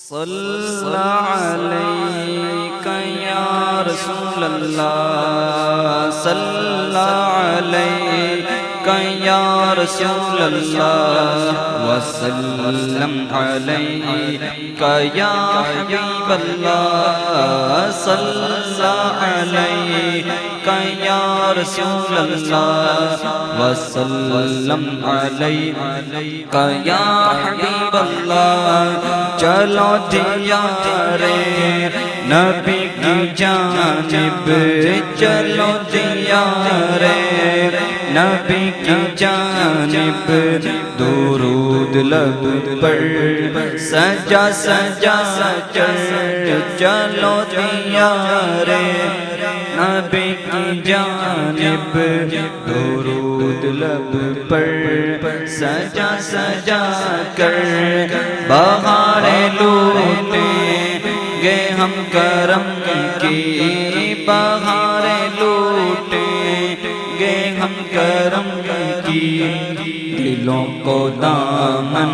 صلی علیک یا رسول اللہ، صلی علیک یا رسول اللہ، وسلم علیک یا حبیب اللہ، صلی علیک یا رسول اللہ، وسلم علیک یا حبیب اللہ۔ چلو دیارے نبی کی جانب، چلو دیارے نبی کی جانب، درود لب پر سجا سجا کر، چلو دیارے نبی کی جانب، درود لب پر سجا سجا کر، بہاریں لوٹیں گے ہم کرم کی، بہاریں لوٹیں گے ہم کرم کی، دلوں کو دامن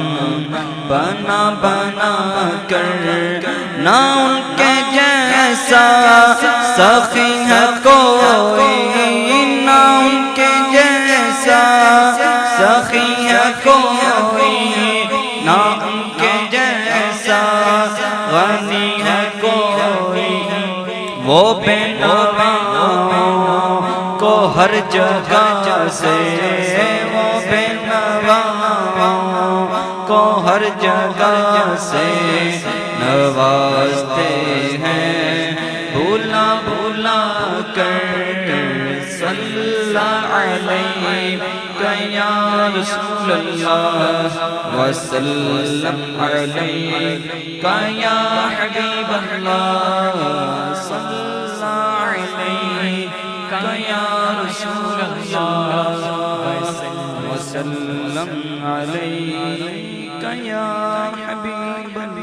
بنا بنا کر، نہ ان کے جیسا سخی ہے کوئی، نہ ان کے جیسا سخی ہے کوئی، نہ ان کے جیسا غنی ہے کوئی، وہ بے نواؤں کو ہر جگہ سے، وہ بے نواؤں کو ہر جگہ سے نوازتے ہیں بھولا بھولا کر، صلی علیک یا رسول اللہ، وسلم علیک یا حبیب اللہ، صلی علیک یا رسول اللہ، وسلم علیک یا حبیب اللہ۔